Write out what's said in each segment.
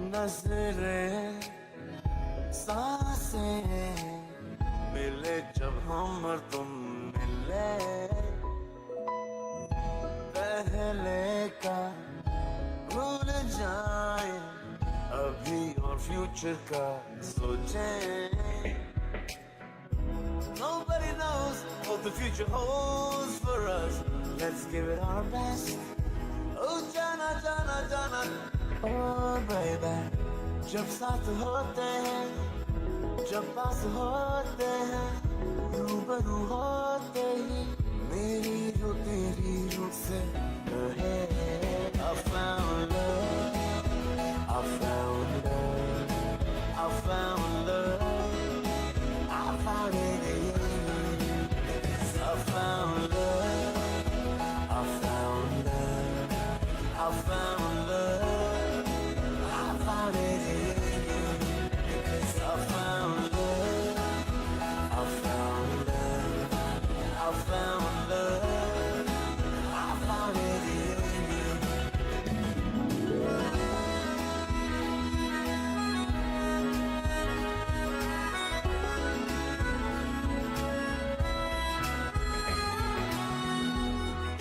नजरें सांसें मिले जब हम और तुम मिले, पहले का भूल जाए अभी और फ्यूचर का सोचें। Nobody knows what the future holds for us. Let's give it our best. Oh जाना जाना जाना, oh baby, जब साथ होते हैं, जब पास होते हैं, रूबरू होते ही मेरी रूह तेरी रूह से कहे I found love, I found love, I found love, I found it in you. I found love, I found love, I found love, I found it in you. I found love, I found love, I found love, I found it in you.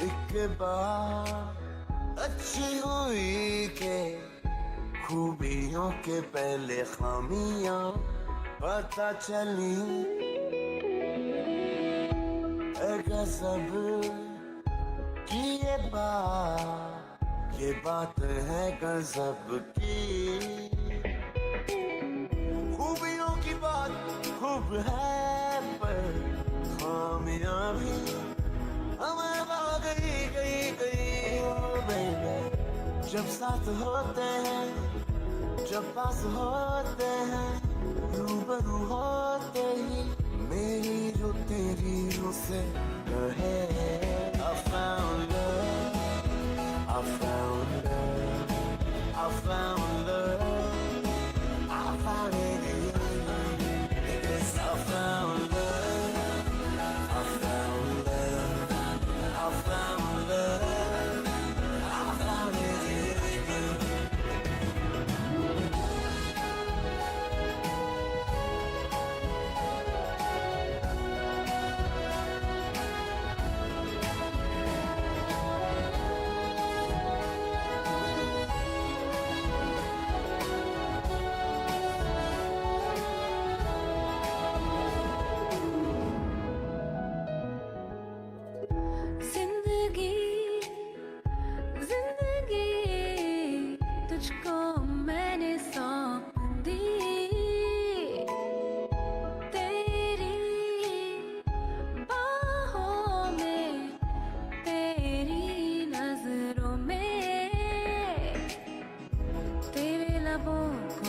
एक बात अच्छी हुई के खूबियों के पहले खामियां पता चली, गजब की ये बात है गजब की। खूबियों की बात खूब है पर खामियां भी हमें गई गई गई। oh baby, जब साथ होते हैं, जब पास होते हैं, रूबरू होते ही मेरी रूह तेरी रूह से कहे I found love, I found love, I found love, I found it in you. I found love, I found love, I found love, I found it in you.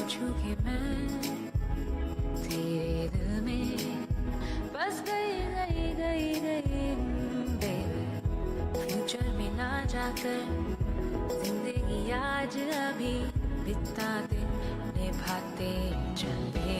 छूके मैं तेरे दिल में बस गई गई गई गई बेबी। फ्यूचर में ना जाकर जिंदगी आज अभी बिताते निभाते चलते।